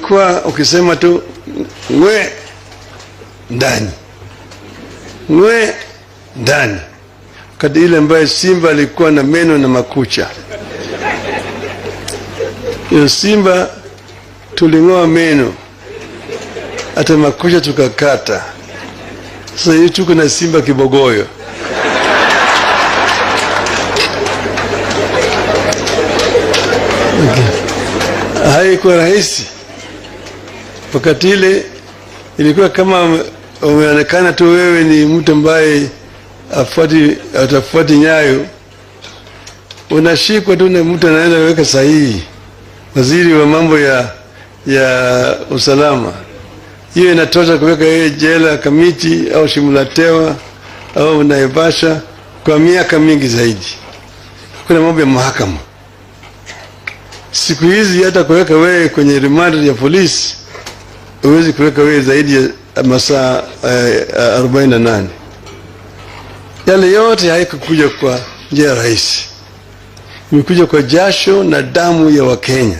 ilikuwa ukisema tu ngwe ndani, ngwe ndani. Wakati ile ambaye simba alikuwa na meno na makucha, hiyo simba tuling'oa meno, hata makucha tukakata. Sasa hiyo tuko na simba kibogoyo. Haikuwa rahisi. Wakati ile ilikuwa kama umeonekana tu wewe ni mtu ambaye atafuati nyayo, unashikwa tu na mtu anaenda weka sahihi, waziri wa mambo ya usalama. Hiyo inatosha kuweka yeye jela Kamiti au Shimulatewa au Naivasha kwa miaka mingi zaidi. Kuna mambo ya mahakama. Siku hizi hata kuweka wewe kwenye remand ya polisi huwezi kuweka wewe zaidi ya masaa 48. Yale yote haikukuja kwa njia rahisi, imekuja kwa jasho na damu ya Wakenya.